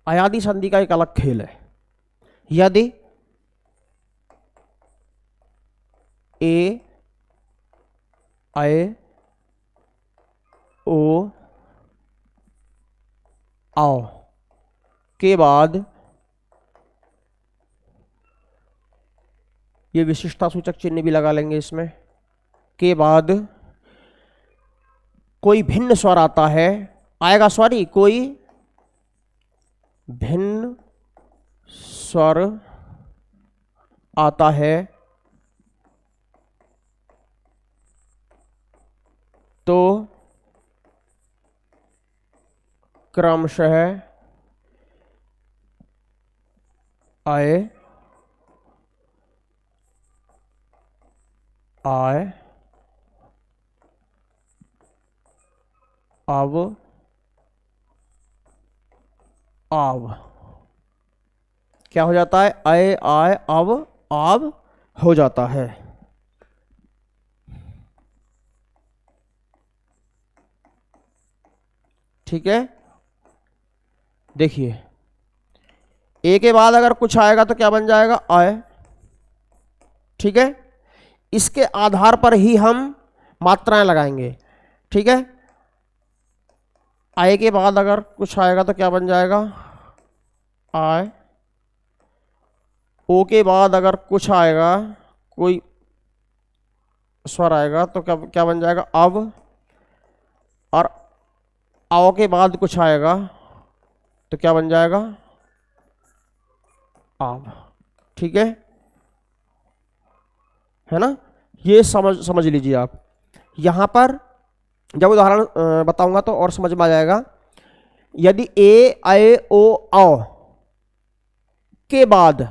अयादि संधि का एक अलग खेल है। यदि ए आए ओ आओ के बाद ये विशिष्टता सूचक चिन्ह भी लगा लेंगे इसमें, के बाद कोई भिन्न स्वर आता है, आएगा सॉरी कोई भिन्न स्वर आता है तो क्रमशः आए आय अब आव। क्या हो जाता है? आए आय अब आव हो जाता है। ठीक है, देखिए ए के बाद अगर कुछ आएगा तो क्या बन जाएगा? आय। ठीक है, इसके आधार पर ही हम मात्राएं लगाएंगे। ठीक है, आय के बाद अगर कुछ आएगा तो क्या बन जाएगा? आय। ओ के बाद अगर कुछ आएगा, कोई स्वर आएगा तो क्या क्या बन जाएगा? अब। और आओ के बाद कुछ आएगा तो क्या बन जाएगा? आव। ठीक है ना? ये समझ लीजिए आप। यहां पर जब उदाहरण बताऊंगा तो और समझ में आ जाएगा। यदि ए आए ओ आओ के बाद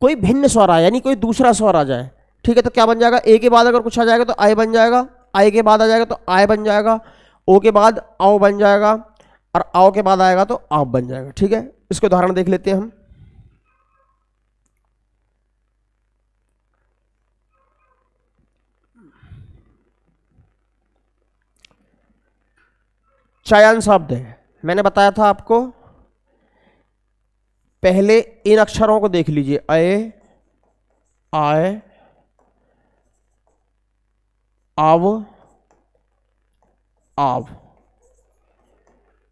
कोई भिन्न स्वर आए, यानी कोई दूसरा स्वर आ जाए, ठीक है, तो क्या बन जाएगा? ए के बाद अगर कुछ आ जाएगा तो आय बन जाएगा, आय के बाद आ जाएगा तो आय बन जाएगा, ओ के बाद आओ बन जाएगा, और आओ के बाद आएगा तो आप बन जाएगा। ठीक है, इसके उदाहरण देख लेते हैं हम। चयन शब्द है, मैंने बताया था आपको। पहले इन अक्षरों को देख लीजिए, अय आय आव आव।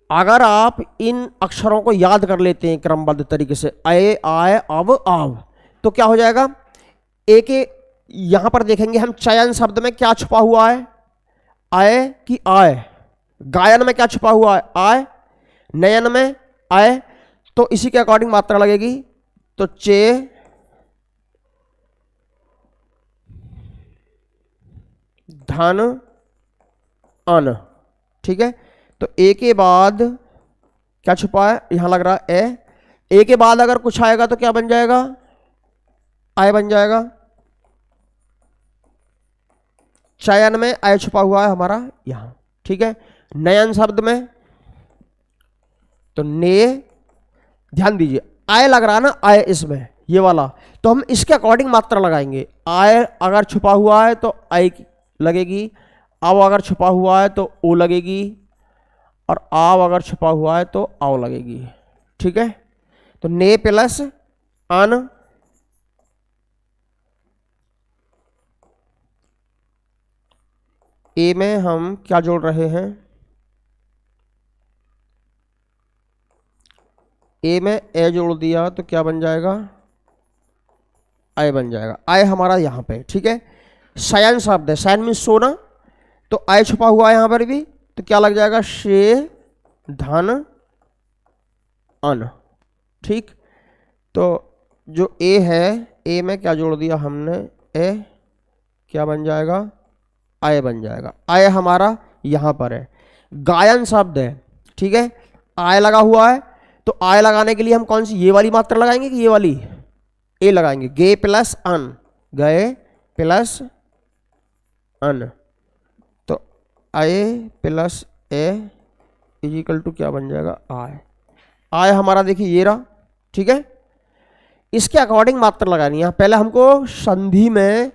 अगर आप इन अक्षरों को याद कर लेते हैं क्रमबद्ध तरीके से, अय आय अब आव, तो क्या हो जाएगा? ए के यहां पर देखेंगे हम, चयन शब्द में क्या छुपा हुआ है? आय की आय। गायन में क्या छुपा हुआ है? आय। नयन में आय। तो इसी के अकॉर्डिंग मात्रा लगेगी, तो चे धन अन। ठीक है, तो ए के बाद क्या छुपा है? यहां लग रहा है ए के बाद अगर कुछ आएगा तो क्या बन जाएगा? आय बन जाएगा। चयन में आय छुपा हुआ है हमारा यहां। ठीक है, नयन शब्द में तो ने, ध्यान दीजिए आय लग रहा है ना, आय इसमें ये वाला, तो हम इसके अकॉर्डिंग मात्रा लगाएंगे। आय अगर छुपा हुआ है तो आय लगेगी, अब अगर छुपा हुआ है तो ओ लगेगी, और आव अगर छुपा हुआ है तो आओ लगेगी। ठीक है, तो ने प्लस अन, ए में हम क्या जोड़ रहे हैं? ए में ए जोड़ दिया तो क्या बन जाएगा? आय बन जाएगा। आय हमारा यहां पे। ठीक है, शयन शब्द है, शयन मीन सोना, तो आय छुपा हुआ है यहां पर भी, तो क्या लग जाएगा? शे धन अन। ठीक, तो जो ए है, ए में क्या जोड़ दिया हमने? ए, क्या बन जाएगा? आय बन जाएगा। आय हमारा यहां पर है। गायन शब्द है, ठीक है, आय लगा हुआ है, तो आय लगाने के लिए हम कौन सी, ये वाली मात्रा लगाएंगे कि ये वाली? ए लगाएंगे। गे प्लस अन, गए प्लस अन, तो I plus A is equal to क्या बन जाएगा? आय। आय हमारा देखिए ये रहा। ठीक है, इसके अकॉर्डिंग मात्रा लगानी है। पहले हमको संधि में,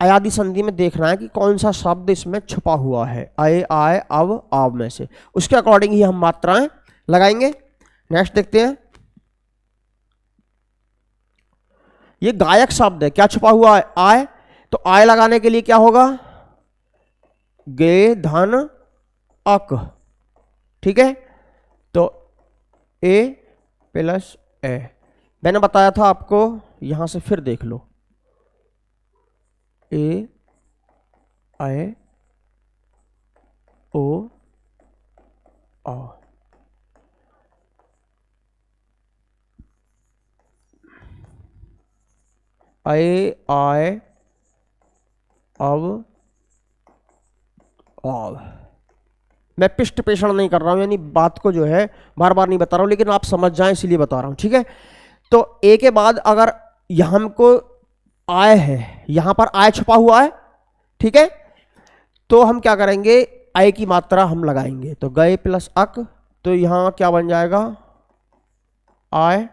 अयादि संधि में देखना है कि कौन सा शब्द इसमें छुपा हुआ है, आय आय अब आव में से, उसके अकॉर्डिंग ही हम मात्राएं लगाएंगे। नेक्स्ट देखते हैं, ये गायक शब्द है, क्या छुपा हुआ है? आय, तो आय लगाने के लिए क्या होगा? गे धन अक। ठीक है, तो ए प्लस ए, मैंने बताया था आपको, यहां से फिर देख लो, ए आय ओ आ, आय आय अब आव। मैं पिष्ट पेषण नहीं कर रहा हूं, यानी बात को जो है बार बार नहीं बता रहा हूं, लेकिन आप समझ जाएं इसलिए बता रहा हूं, ठीक है। तो ए के बाद अगर यहां हमको आय है, यहां पर आय छुपा हुआ है, ठीक है, तो हम क्या करेंगे, आय की मात्रा हम लगाएंगे, तो गए प्लस अक, तो यहां क्या बन जाएगा, आय,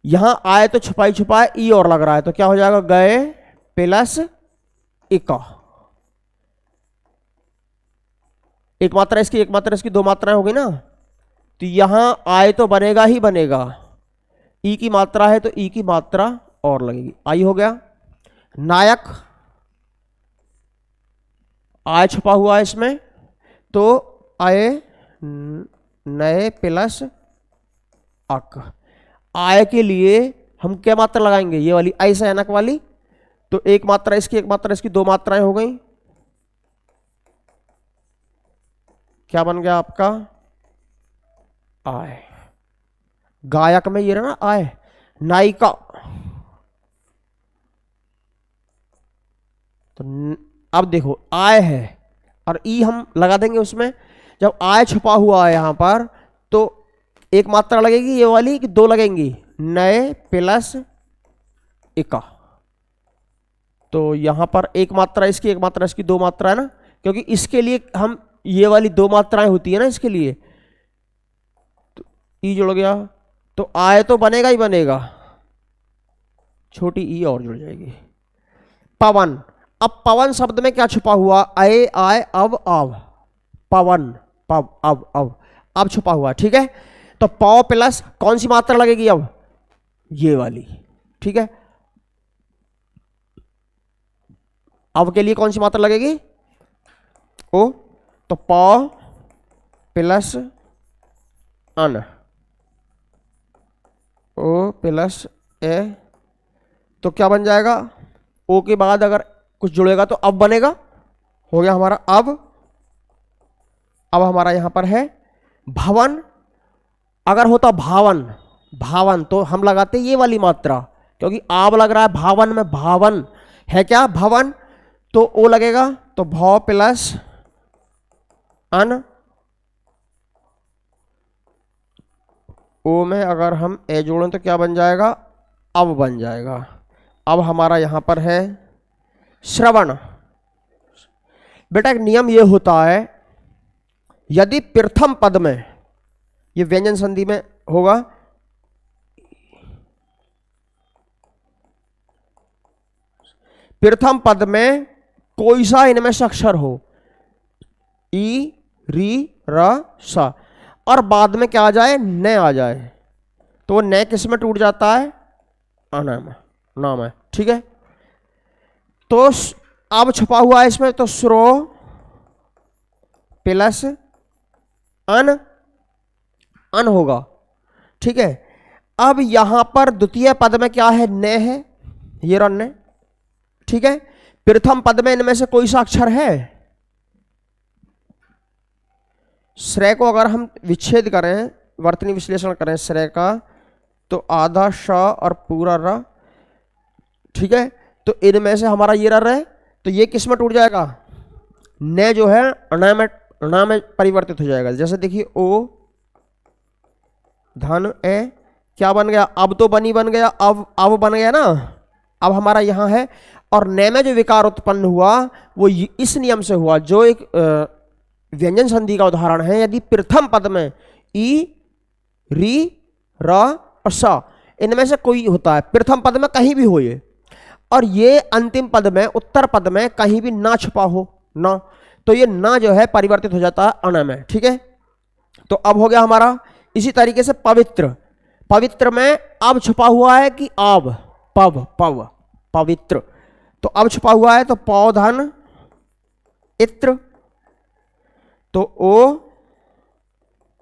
यहां आय तो छुपाई छुपाए ई और लग रहा है, तो क्या हो जाएगा, गए प्लस इका, एक मात्रा इसकी, एक मात्रा इसकी, दो मात्राएं हो गई ना, तो यहां आय तो बनेगा ही बनेगा, ई की मात्रा है तो ई की मात्रा और लगेगी, आई हो गया। नायक, आय छुपा हुआ है इसमें, तो आय नए प्लस अक, आय के लिए हम क्या मात्रा लगाएंगे, ये वाली आई से अनक वाली, तो एक मात्रा इसकी, एक मात्रा इसकी, दो मात्राएं हो गई, क्या बन गया आपका, आय। गायक में ये रहा ना आय, नायिका, तो अब देखो आय है और ई हम लगा देंगे उसमें, जब आय छुपा हुआ है यहां पर, तो एक मात्रा लगेगी ये वाली कि दो लगेंगी, नए प्लस इका, तो यहां पर एक मात्रा इसकी, एक मात्रा इसकी, दो मात्रा है ना, क्योंकि इसके लिए हम ये वाली दो मात्राएं होती है ना इसके लिए, तो ई जुड़ गया, तो आय तो बनेगा ही बनेगा, छोटी ई और जुड़ जाएगी। पवन, अब पवन शब्द में क्या छुपा हुआ, अय आय अब अब, पवन पव अब छुपा हुआ, ठीक है, तो पौ प्लस कौन सी मात्रा लगेगी अब, ये वाली, ठीक है, अब के लिए कौन सी मात्रा लगेगी, ओ, तो पौ प्लस अन, ओ प्लस ए, तो क्या बन जाएगा, ओ के बाद अगर कुछ जुड़ेगा तो अब बनेगा, हो गया हमारा अब हमारा यहां पर है भवन, अगर होता भावन, भावन तो हम लगाते ये वाली मात्रा, क्योंकि आब लग रहा है भावन में, भावन है क्या भवन, तो ओ लगेगा, तो भौ प्लस अन, ओ में अगर हम ए जोड़ें तो क्या बन जाएगा, अब बन जाएगा। अब हमारा यहां पर है श्रवण, बेटा एक नियम ये होता है, यदि प्रथम पद में, ये व्यंजन संधि में होगा, प्रथम पद में कोई सा इनमें से अक्षर हो, ई री र सा, और बाद में क्या आ जाए, न आ जाए, तो वो न किस में टूट जाता है, अनाम नाम है, ठीक है, तो अब छुपा हुआ है इसमें, तो श्रो प्लस अन होगा, ठीक है। अब यहां पर द्वितीय पद में क्या है, न है, ये रन ने, ठीक है, प्रथम पद में इनमें से कोई सा अक्षर है, श्रेय को अगर हम विच्छेद करें, वर्तनी विश्लेषण करें श्रेय का, तो आधा श और पूरा र, ठीक है, तो इनमें से हमारा ये र है, तो ये किस में टूट जाएगा, न जो है अणा में परिवर्तित हो जाएगा, जैसे देखिए ओ धन ए, क्या बन गया, अब तो बनी बन गया, अब बन गया ना, अब हमारा यहां है, और न में जो विकार उत्पन्न हुआ वो इस नियम से हुआ, जो एक व्यंजन संधि का उदाहरण है, यदि प्रथम पद में ई री र और स इनमें से कोई होता है, प्रथम पद में कहीं भी हो ये, और ये अंतिम पद में, उत्तर पद में कहीं भी ना छुपा हो ना, तो ये ना जो है परिवर्तित हो जाता है अण में, ठीक है। तो अब हो गया हमारा, इसी तरीके से पवित्र, पवित्र में अब छुपा हुआ है कि अब, पव पव पवित्र, तो अब छुपा हुआ है, तो पौधन इत्र, तो ओ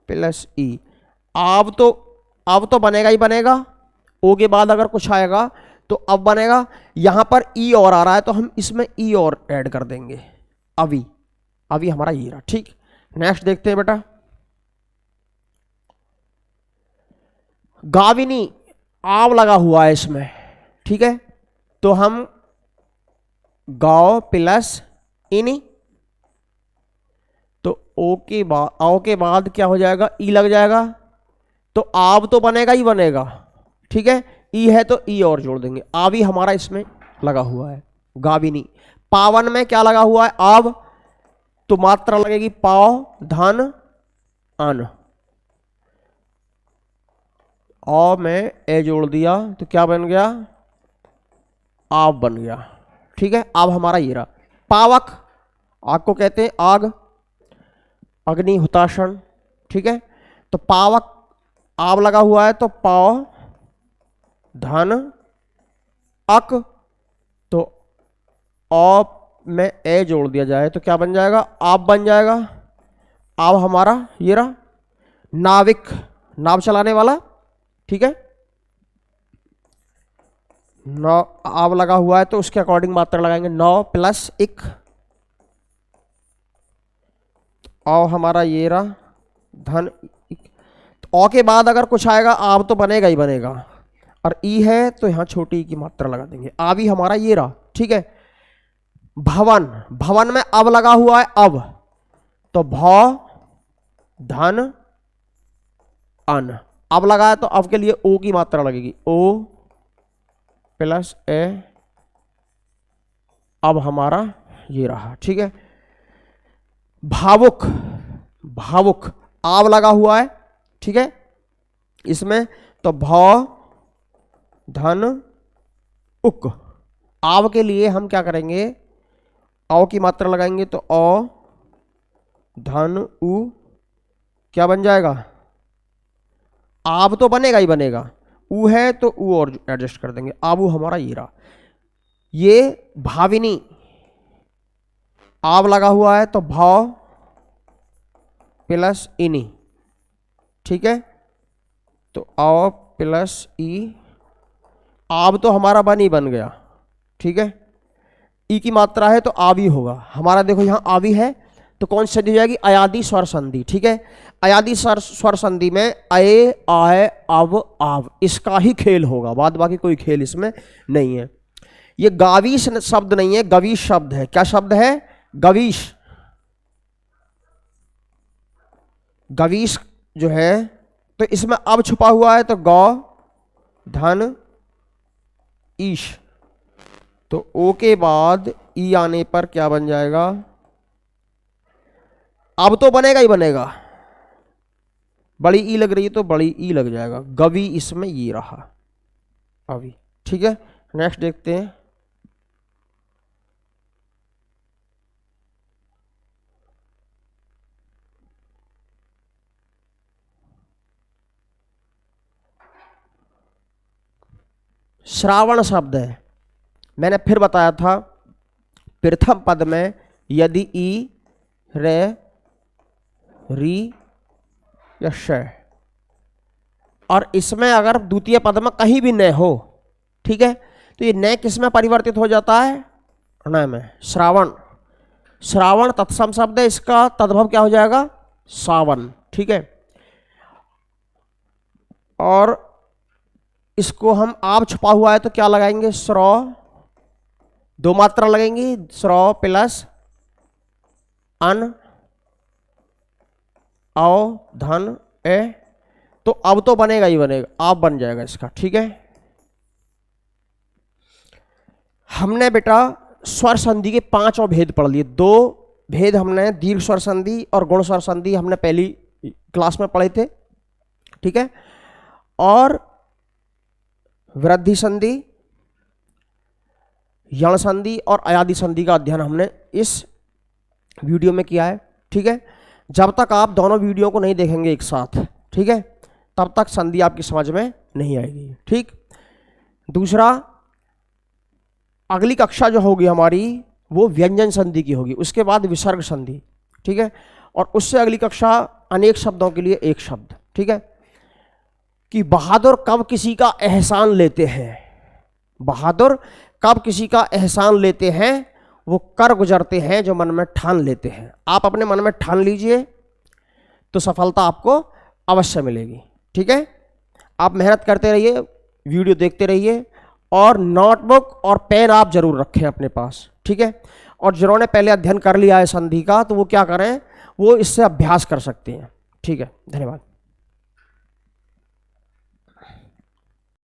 प्लस ई, अब तो बनेगा ही बनेगा, ओ के बाद अगर कुछ आएगा तो अब बनेगा, यहां पर ई और आ रहा है तो हम इसमें ई और ऐड कर देंगे, अभी हमारा ये रहा, ठीक। नेक्स्ट देखते हैं बेटा, गाविनी, आव लगा हुआ है इसमें, ठीक है, तो हम गाव प्लस इनी, तो ओ के बाद, आओ के बाद क्या हो जाएगा, ई लग जाएगा, तो आब तो बनेगा ही बनेगा, ठीक है। ई है तो ई और जोड़ देंगे, आवी हमारा इसमें लगा हुआ है, गाविनी। पावन में क्या लगा हुआ है, आब, तो मात्रा लगेगी पाव धन अन, औ में ए जोड़ दिया तो क्या बन गया, आब बन गया, ठीक है। अब हमारा ये रहा पावक, आग को कहते हैं आग, अग्नि हुताशन, ठीक है। तो पावक आब लगा हुआ है तो पाव धन अक, तो औ में ए जोड़ दिया जाए तो क्या बन जाएगा, आप बन जाएगा। अब हमारा ये रहा नाविक, नाव चलाने वाला, ठीक है। नौ आब लगा हुआ है तो उसके अकॉर्डिंग मात्रा लगाएंगे, 9 प्लस 1, और हमारा ये रहा धन। तो औ के बाद अगर कुछ आएगा आब तो बनेगा ही बनेगा, और ई है तो यहां छोटी की मात्रा लगा देंगे, आब ही हमारा ये रहा, ठीक है। भवन, भवन में अब लगा हुआ है अब, तो भौ धन अन, अब लगा है तो अब के लिए ओ की मात्रा लगेगी, ओ प्लस ए, अब हमारा ये रहा, ठीक है। भावुक, भावुक आब लगा हुआ है, ठीक है, इसमें तो भौ धन उक, आव के लिए हम क्या करेंगे, औ की मात्रा लगाएंगे तो औ धन उ, क्या बन जाएगा, आब तो बनेगा ही बनेगा, उ है तो उ और एडजस्ट कर देंगे, आबू हमारा ये रहा। ये भाविनी, आब लगा हुआ है तो भाव प्लस इनी, ठीक है। तो औ प्लस ई, आब तो हमारा बन ही बन गया, ठीक है। ई की मात्रा है तो आवी होगा हमारा, देखो यहां आवी है तो कौन सी संधि हो जाएगी, अयादी स्वर संधि, ठीक है। अयादी स्वर संधि में अये आय अब आव, इसका ही खेल होगा, बाद बाकी कोई खेल इसमें नहीं है। ये गावीश शब्द नहीं है, गवीश शब्द है। क्या शब्द है, गवीश। गवीश जो है तो इसमें अब छुपा हुआ है तो गौ धन ईश, तो ओ के बाद ई आने पर क्या बन जाएगा, अब तो बनेगा ही बनेगा, बड़ी ई लग रही है तो बड़ी ई लग जाएगा, गवी इसमें ये रहा अभी, ठीक है। नेक्स्ट देखते हैं, श्रावण शब्द है। मैंने फिर बताया था प्रथम पद में यदि ई रे री या श, और इसमें अगर द्वितीय पद में कहीं भी न हो, ठीक है, तो ये न किस में परिवर्तित हो जाता है, न में। श्रावण, श्रावण तत्सम शब्द है, इसका तद्भव क्या हो जाएगा, सावन, ठीक है। और इसको हम आप छुपा हुआ है तो क्या लगाएंगे, श्रौ, दो मात्रा लगेंगी, श्रौ प्लस अन, आओ धन ए, तो अब तो बनेगा ही बनेगा, आप बन जाएगा इसका, ठीक है। हमने बेटा स्वर संधि के 5 और भेद पढ़ लिए। 2 भेद हमने दीर्घ स्वर संधि और गुण स्वर संधि हमने पहली क्लास में पढ़े थे, ठीक है। और वृद्धि संधि, यण संधि और अयादि संधि का अध्ययन हमने इस वीडियो में किया है, ठीक है। जब तक आप दोनों वीडियो को नहीं देखेंगे एक साथ, ठीक है, तब तक संधि आपकी समझ में नहीं आएगी, ठीक। दूसरा, अगली कक्षा जो होगी हमारी वो व्यंजन संधि की होगी, उसके बाद विसर्ग संधि, ठीक है। और उससे अगली कक्षा अनेक शब्दों के लिए एक शब्द, ठीक है। कि बहादुर कब किसी का एहसान लेते हैं, बहादुर कब किसी का एहसान लेते हैं, वो कर गुजरते हैं जो मन में ठान लेते हैं। आप अपने मन में ठान लीजिए तो सफलता आपको अवश्य मिलेगी, ठीक है। आप मेहनत करते रहिए, वीडियो देखते रहिए, और नोटबुक और पेन आप जरूर रखें अपने पास, ठीक है। और जिन्होंने पहले अध्ययन कर लिया है संधि का तो वो क्या करें, वो इससे अभ्यास कर सकते हैं। ठीक है, धन्यवाद।